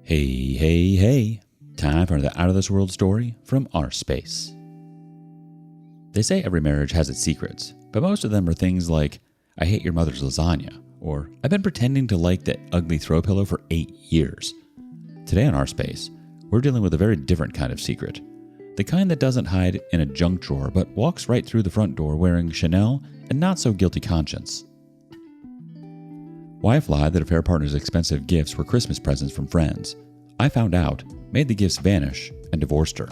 Hey. Time for the Out of This World story from rSpace. They say every marriage has its secrets, but most of them are things like, I hate your mother's lasagna, or I've been pretending to like that ugly throw pillow for 8 years. Today on rSpace, we're dealing with a very different kind of secret. The kind that doesn't hide in a junk drawer, but walks right through the front door wearing Chanel and not so guilty conscience. Wife lied that affair partner's expensive gifts were Christmas presents from friends. I found out, made the gifts vanish, and divorced her.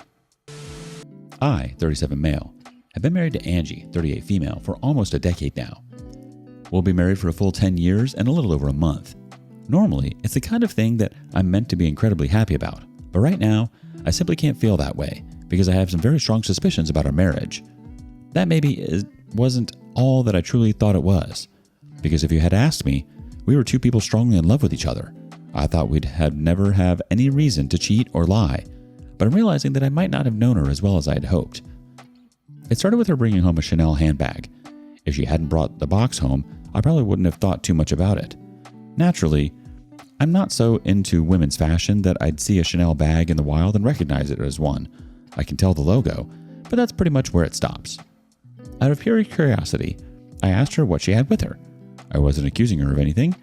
I, 37 male, have been married to Angie, 38 female, for almost a decade now. We'll be married for a full 10 years and a little over a month. Normally, it's the kind of thing that I'm meant to be incredibly happy about, but right now, I simply can't feel that way because I have some very strong suspicions about our marriage. That maybe wasn't all that I truly thought it was, because if you had asked me, we were two people strongly in love with each other. I thought we'd never have any reason to cheat or lie, but I'm realizing that I might not have known her as well as I had hoped. It started with her bringing home a Chanel handbag. If she hadn't brought the box home, I probably wouldn't have thought too much about it. Naturally, I'm not so into women's fashion that I'd see a Chanel bag in the wild and recognize it as one. I can tell the logo, but that's pretty much where it stops. Out of pure curiosity, I asked her what she had with her. I wasn't accusing her of anything.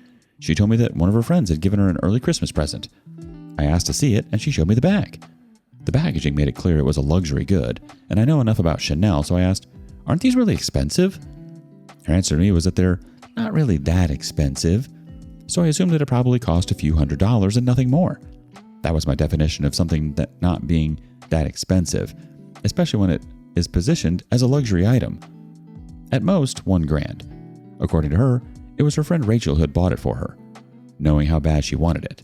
She told me that one of her friends had given her an early Christmas present. I asked to see it, and she showed me the bag. The packaging made it clear it was a luxury good, and I know enough about Chanel, so I asked, "Aren't these really expensive?" Her answer to me was that they're not really that expensive, so I assumed that it probably cost a few $100s and nothing more. That was my definition of something that not being that expensive, especially when it is positioned as a luxury item. At most, $1,000. According to her, it was her friend Rachel who had bought it for her, knowing how bad she wanted it.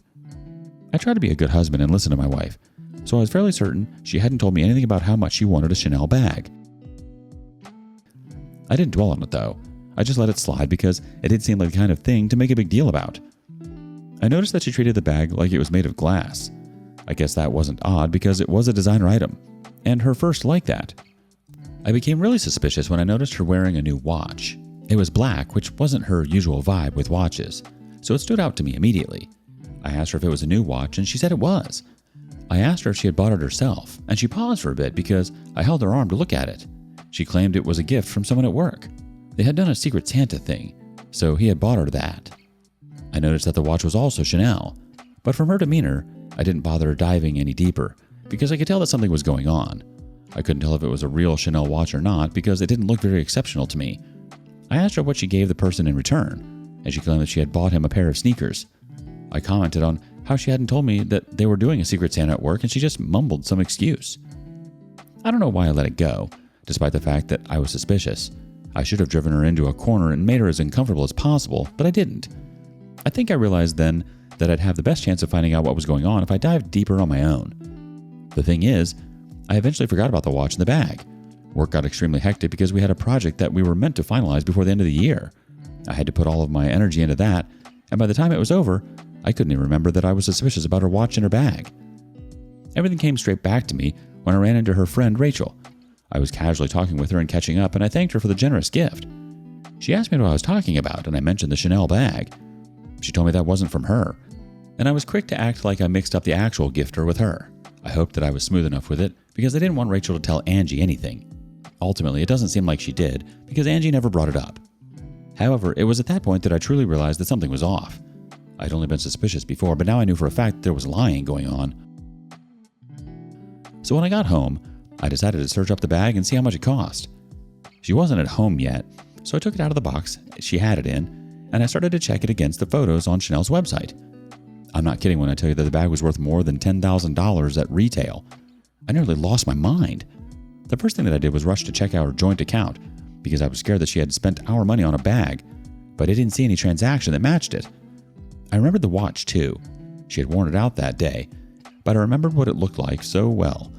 I tried to be a good husband and listen to my wife, so I was fairly certain she hadn't told me anything about how much she wanted a Chanel bag. I didn't dwell on it though. I just let it slide because it did seem like the kind of thing to make a big deal about. I noticed that she treated the bag like it was made of glass. I guess that wasn't odd because it was a designer item, and her first liked that. I became really suspicious when I noticed her wearing a new watch. It was black, which wasn't her usual vibe with watches, so it stood out to me immediately. I asked her if it was a new watch, and she said it was. I asked her if she had bought it herself, and she paused for a bit because I held her arm to look at it. She claimed it was a gift from someone at work. They had done a Secret Santa thing, so he had bought her that. I noticed that the watch was also Chanel, but from her demeanor, I didn't bother diving any deeper because I could tell that something was going on. I couldn't tell if it was a real Chanel watch or not because it didn't look very exceptional to me. I asked her what she gave the person in return, and she claimed that she had bought him a pair of sneakers. I commented on how she hadn't told me that they were doing a Secret Santa at work, and she just mumbled some excuse. I don't know why I let it go, despite the fact that I was suspicious. I should have driven her into a corner and made her as uncomfortable as possible, but I didn't. I think I realized then that I'd have the best chance of finding out what was going on if I dived deeper on my own. The thing is, I eventually forgot about the watch in the bag. Work got extremely hectic because we had a project that we were meant to finalize before the end of the year. I had to put all of my energy into that, and by the time it was over, I couldn't even remember that I was suspicious about her watch in her bag. Everything came straight back to me when I ran into her friend Rachel. I was casually talking with her and catching up, and I thanked her for the generous gift. She asked me what I was talking about, and I mentioned the Chanel bag. She told me that wasn't from her, and I was quick to act like I mixed up the actual gifter with her. I hoped that I was smooth enough with it because I didn't want Rachel to tell Angie anything. Ultimately, it doesn't seem like she did because Angie never brought it up. However, it was at that point that I truly realized that something was off. I'd only been suspicious before, but now I knew for a fact there was lying going on. So when I got home, I decided to search up the bag and see how much it cost. She wasn't at home yet, so I took it out of the box she had it in, and I started to check it against the photos on Chanel's website. I'm not kidding when I tell you that the bag was worth more than $10,000 at retail. I nearly lost my mind. The first thing that I did was rush to check our joint account because I was scared that she had spent our money on a bag, but I didn't see any transaction that matched it. I remembered the watch too. She had worn it out that day, but I remembered what it looked like so well,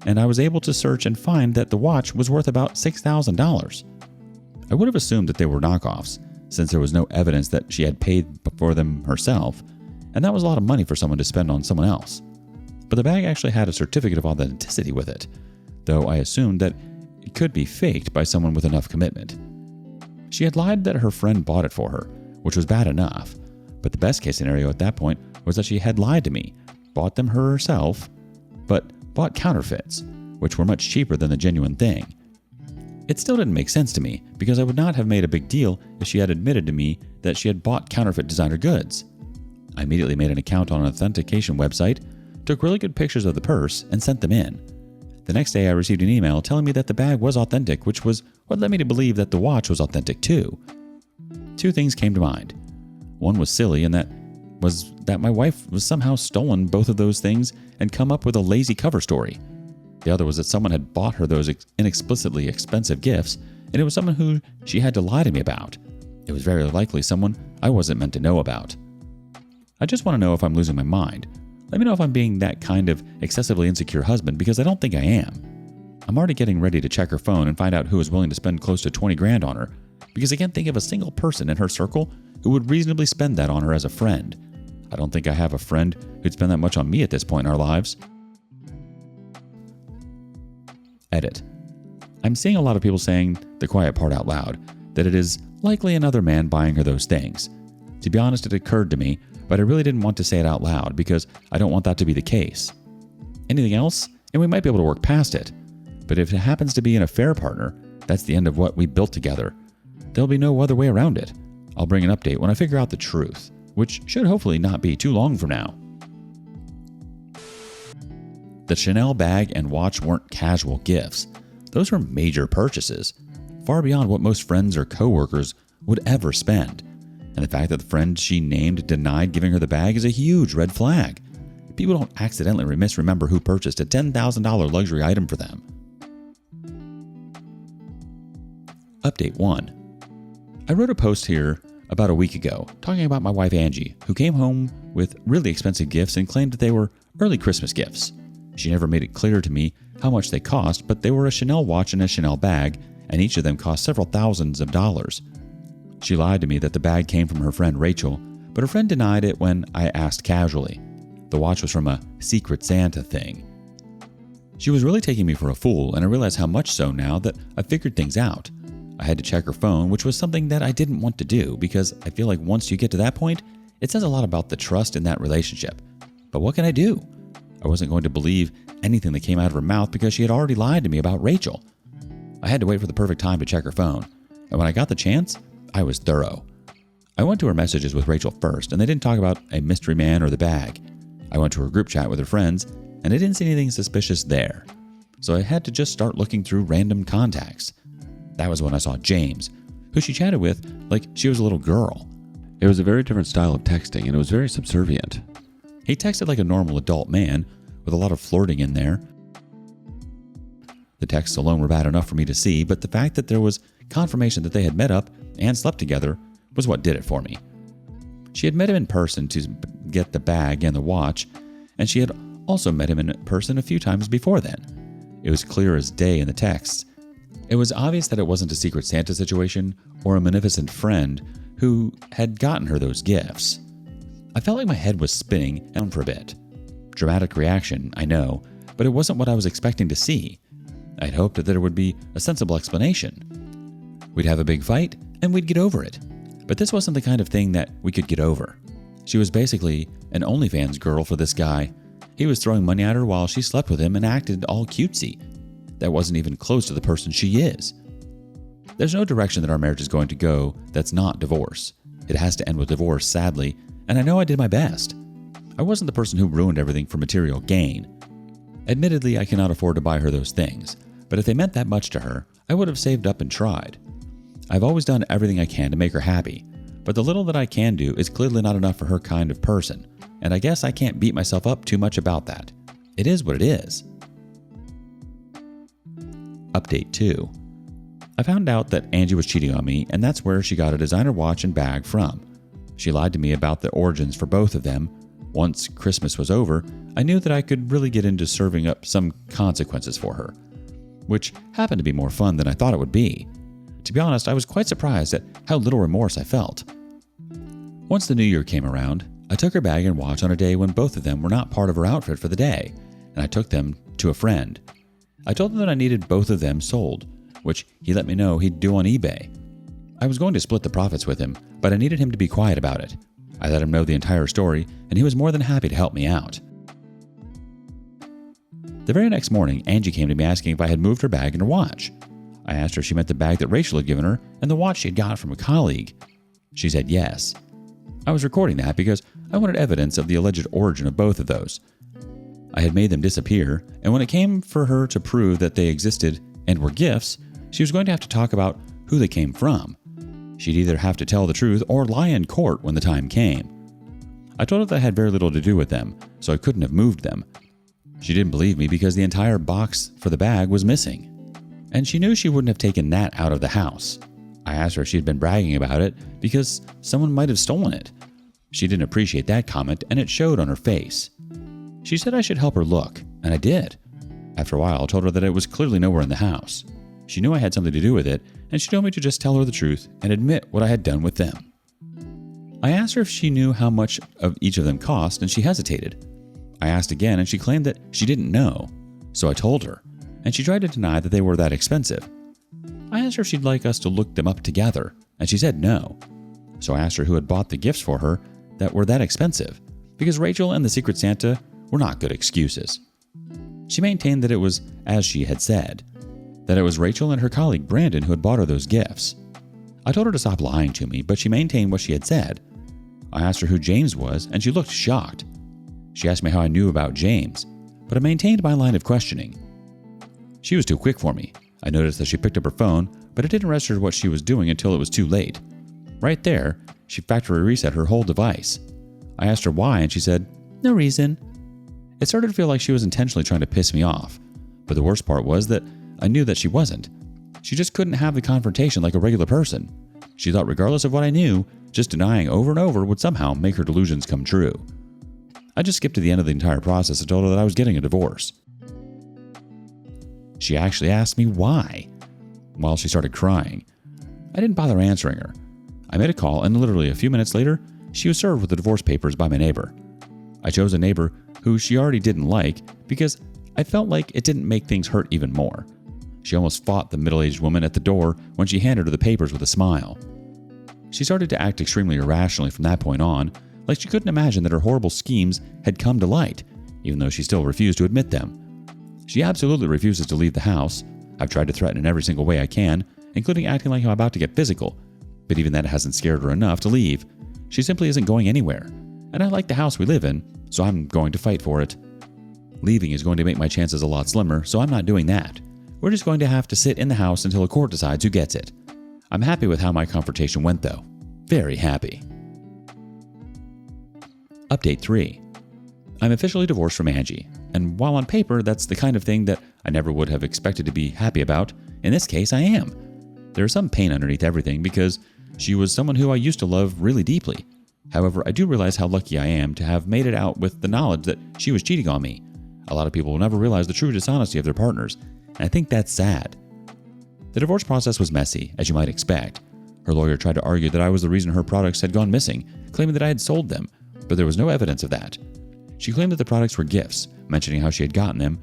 and I was able to search and find that the watch was worth about $6,000. I would have assumed that they were knockoffs, since there was no evidence that she had paid for them herself, and that was a lot of money for someone to spend on someone else. But the bag actually had a certificate of authenticity with it, though I assumed that it could be faked by someone with enough commitment. She had lied that her friend bought it for her, which was bad enough, but the best case scenario at that point was that she had lied to me, bought them herself, but bought counterfeits, which were much cheaper than the genuine thing. It still didn't make sense to me because I would not have made a big deal if she had admitted to me that she had bought counterfeit designer goods. I immediately made an account on an authentication website, took really good pictures of the purse, and sent them in. The next day I received an email telling me that the bag was authentic, which was what led me to believe that the watch was authentic too. Two things came to mind. One was silly, and that was that my wife was somehow stolen both of those things and come up with a lazy cover story. The other was that someone had bought her those inexplicably expensive gifts, and it was someone who she had to lie to me about. It was very likely someone I wasn't meant to know about. I just want to know if I'm losing my mind. Let me know if I'm being that kind of excessively insecure husband, because I don't think I am. I'm already getting ready to check her phone and find out who is willing to spend close to 20 grand on her, because I can't think of a single person in her circle who would reasonably spend that on her as a friend. I don't think I have a friend who'd spend that much on me at this point in our lives. Edit. I'm seeing a lot of people saying the quiet part out loud, that it is likely another man buying her those things. To be honest, it occurred to me, but I really didn't want to say it out loud because I don't want that to be the case. Anything else, and we might be able to work past it. But if it happens to be an affair partner, that's the end of what we built together. There'll be no other way around it. I'll bring an update when I figure out the truth, which should hopefully not be too long from now. The Chanel bag and watch weren't casual gifts. Those were major purchases, far beyond what most friends or coworkers would ever spend. And the fact that the friend she named denied giving her the bag is a huge red flag. People don't accidentally misremember who purchased a $10,000 luxury item for them. Update 1. I wrote a post here about a week ago talking about my wife Angie, who came home with really expensive gifts and claimed that they were early Christmas gifts. She never made it clear to me how much they cost, but they were a Chanel watch and a Chanel bag, and each of them cost several thousands of dollars. She lied to me that the bag came from her friend Rachel, but her friend denied it when I asked casually. The watch was from a Secret Santa thing. She was really taking me for a fool, and I realize how much so now that I figured things out. I had to check her phone, which was something that I didn't want to do because I feel like once you get to that point, it says a lot about the trust in that relationship. But what can I do? I wasn't going to believe anything that came out of her mouth because she had already lied to me about Rachel. I had to wait for the perfect time to check her phone, and when I got the chance, I was thorough. I went to her messages with Rachel first, and they didn't talk about a mystery man or the bag. I went to her group chat with her friends, and I didn't see anything suspicious there. So I had to just start looking through random contacts. That was when I saw James, who she chatted with like she was a little girl. It was a very different style of texting, and it was very subservient. He texted like a normal adult man, with a lot of flirting in there. The texts alone were bad enough for me to see, but the fact that there was confirmation that they had met up and slept together was what did it for me. She had met him in person to get the bag and the watch, and she had also met him in person a few times before then. It was clear as day in the texts. It was obvious that it wasn't a Secret Santa situation or a munificent friend who had gotten her those gifts. I felt like my head was spinning down for a bit. Dramatic reaction, I know, but it wasn't what I was expecting to see. I'd hoped that there would be a sensible explanation. We'd have a big fight, and we'd get over it. But this wasn't the kind of thing that we could get over. She was basically an OnlyFans girl for this guy. He was throwing money at her while she slept with him and acted all cutesy. That wasn't even close to the person she is. There's no direction that our marriage is going to go that's not divorce. It has to end with divorce, sadly, and I know I did my best. I wasn't the person who ruined everything for material gain. Admittedly, I cannot afford to buy her those things, but if they meant that much to her, I would have saved up and tried. I've always done everything I can to make her happy, but the little that I can do is clearly not enough for her kind of person, and I guess I can't beat myself up too much about that. It is what it is. Update 2. I found out that Angie was cheating on me, and that's where she got a designer watch and bag from. She lied to me about the origins for both of them. Once Christmas was over, I knew that I could really get into serving up some consequences for her, which happened to be more fun than I thought it would be. To be honest, I was quite surprised at how little remorse I felt. Once the new year came around, I took her bag and watch on a day when both of them were not part of her outfit for the day, and I took them to a friend. I told him that I needed both of them sold, which he let me know he'd do on eBay. I was going to split the profits with him, but I needed him to be quiet about it. I let him know the entire story, and he was more than happy to help me out. The very next morning, Angie came to me asking if I had moved her bag and her watch. I asked her if she meant the bag that Rachel had given her and the watch she had got from a colleague. She said yes. I was recording that because I wanted evidence of the alleged origin of both of those. I had made them disappear, and when it came for her to prove that they existed and were gifts, she was going to have to talk about who they came from. She'd either have to tell the truth or lie in court when the time came. I told her that I had very little to do with them, so I couldn't have moved them. She didn't believe me because the entire box for the bag was missing, and she knew she wouldn't have taken that out of the house. I asked her if she had been bragging about it because someone might have stolen it. She didn't appreciate that comment, and it showed on her face. She said I should help her look, and I did. After a while, I told her that it was clearly nowhere in the house. She knew I had something to do with it, and she told me to just tell her the truth and admit what I had done with them. I asked her if she knew how much of each of them cost, and she hesitated. I asked again, and she claimed that she didn't know, so I told her, and she tried to deny that they were that expensive. I asked her if she'd like us to look them up together, and she said no. So I asked her who had bought the gifts for her that were that expensive, because Rachel and the Secret Santa were not good excuses. She maintained that it was as she had said, that it was Rachel and her colleague Brandon who had bought her those gifts. I told her to stop lying to me, but she maintained what she had said. I asked her who James was, and she looked shocked. She asked me how I knew about James, but I maintained my line of questioning. She was too quick for me. I noticed that she picked up her phone, but it didn't register what she was doing until it was too late. Right there, she factory reset her whole device. I asked her why, and she said, "No reason." It started to feel like she was intentionally trying to piss me off, but the worst part was that I knew that she wasn't. She just couldn't have the confrontation like a regular person. She thought regardless of what I knew, just denying over and over would somehow make her delusions come true. I just skipped to the end of the entire process and told her that I was getting a divorce. She actually asked me why, while she started crying. I didn't bother answering her. I made a call, and literally a few minutes later, she was served with the divorce papers by my neighbor. I chose a neighbor who she already didn't like because I felt like it didn't make things hurt even more. She almost fought the middle-aged woman at the door when she handed her the papers with a smile. She started to act extremely irrationally from that point on, like she couldn't imagine that her horrible schemes had come to light, even though she still refused to admit them. She absolutely refuses to leave the house. I've tried to threaten in every single way I can, including acting like I'm about to get physical, but even that hasn't scared her enough to leave. She simply isn't going anywhere, and I like the house we live in, so I'm going to fight for it. Leaving is going to make my chances a lot slimmer, so I'm not doing that. We're just going to have to sit in the house until a court decides who gets it. I'm happy with how my confrontation went, though. Very happy. Update 3. I'm officially divorced from Angie, and while on paper that's the kind of thing that I never would have expected to be happy about, in this case I am. There is some pain underneath everything because she was someone who I used to love really deeply. However, I do realize how lucky I am to have made it out with the knowledge that she was cheating on me. A lot of people will never realize the true dishonesty of their partners, and I think that's sad. The divorce process was messy, as you might expect. Her lawyer tried to argue that I was the reason her products had gone missing, claiming that I had sold them, but there was no evidence of that. She claimed that the products were gifts, mentioning how she had gotten them,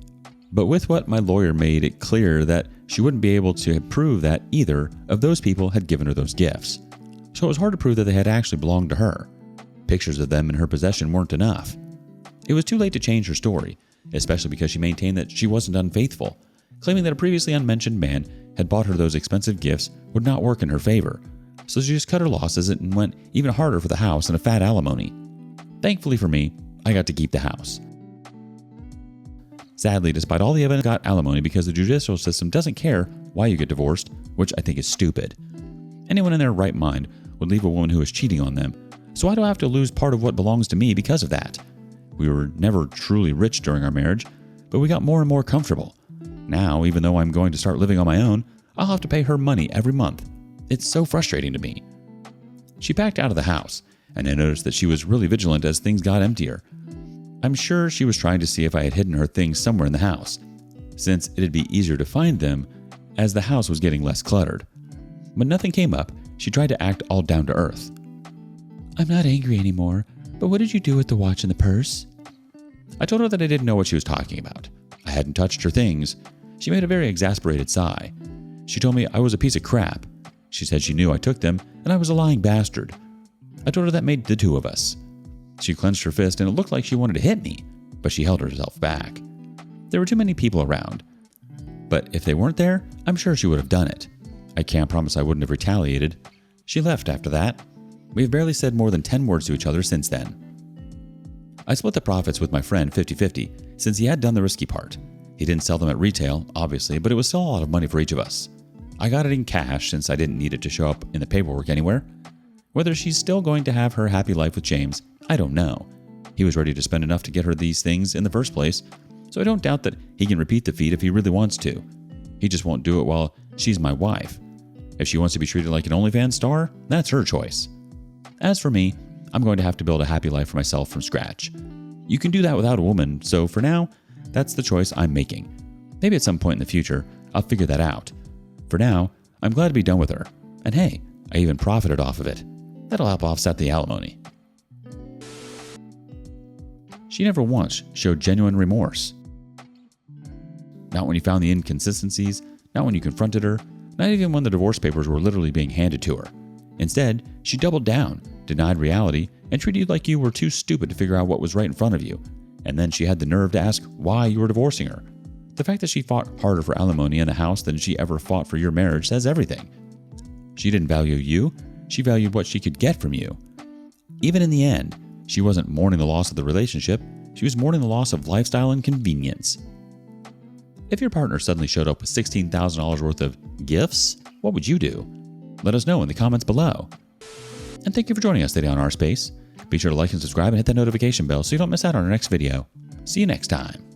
but with what my lawyer made it clear that she wouldn't be able to prove that either of those people had given her those gifts. So it was hard to prove that they had actually belonged to her. Pictures of them in her possession weren't enough. It was too late to change her story, especially because she maintained that she wasn't unfaithful, claiming that a previously unmentioned man had bought her those expensive gifts would not work in her favor, so she just cut her losses and went even harder for the house and a fat alimony. Thankfully for me, I got to keep the house. Sadly, despite all the evidence, I got alimony because the judicial system doesn't care why you get divorced, which I think is stupid. Anyone in their right mind would leave a woman who is cheating on them, so why do I have to lose part of what belongs to me because of that? We were never truly rich during our marriage, but we got more and more comfortable. Now, even though I'm going to start living on my own, I'll have to pay her money every month. It's so frustrating to me. She packed out of the house, and I noticed that she was really vigilant as things got emptier. I'm sure she was trying to see if I had hidden her things somewhere in the house, since it'd be easier to find them as the house was getting less cluttered. When nothing came up, she tried to act all down to earth. "I'm not angry anymore, but what did you do with the watch and the purse?" I told her that I didn't know what she was talking about. I hadn't touched her things. She made a very exasperated sigh. She told me I was a piece of crap. She said she knew I took them, and I was a lying bastard. I told her that made the two of us. She clenched her fist, and it looked like she wanted to hit me, but she held herself back. There were too many people around. But if they weren't there, I'm sure she would have done it. I can't promise I wouldn't have retaliated. She left after that. We have barely said more than 10 words to each other since then. I split the profits with my friend 50-50 since he had done the risky part. He didn't sell them at retail, obviously, but it was still a lot of money for each of us. I got it in cash since I didn't need it to show up in the paperwork anywhere. Whether she's still going to have her happy life with James, I don't know. He was ready to spend enough to get her these things in the first place, so I don't doubt that he can repeat the feat if he really wants to. He just won't do it while she's my wife. If she wants to be treated like an OnlyFans star, that's her choice. As for me, I'm going to have to build a happy life for myself from scratch. You can do that without a woman, so for now, that's the choice I'm making. Maybe at some point in the future, I'll figure that out. For now, I'm glad to be done with her. And hey, I even profited off of it. That'll help offset the alimony. She never once showed genuine remorse. Not when you found the inconsistencies, not when you confronted her, not even when the divorce papers were literally being handed to her. Instead, she doubled down, denied reality, and treated you like you were too stupid to figure out what was right in front of you. And then she had the nerve to ask why you were divorcing her. The fact that she fought harder for alimony in the house than she ever fought for your marriage says everything. She didn't value you, she valued what she could get from you. Even in the end, she wasn't mourning the loss of the relationship, she was mourning the loss of lifestyle and convenience. If your partner suddenly showed up with $16,000 worth of gifts, what would you do? Let us know in the comments below. And thank you for joining us today on rSpace. Be sure to like and subscribe and hit that notification bell so you don't miss out on our next video. See you next time.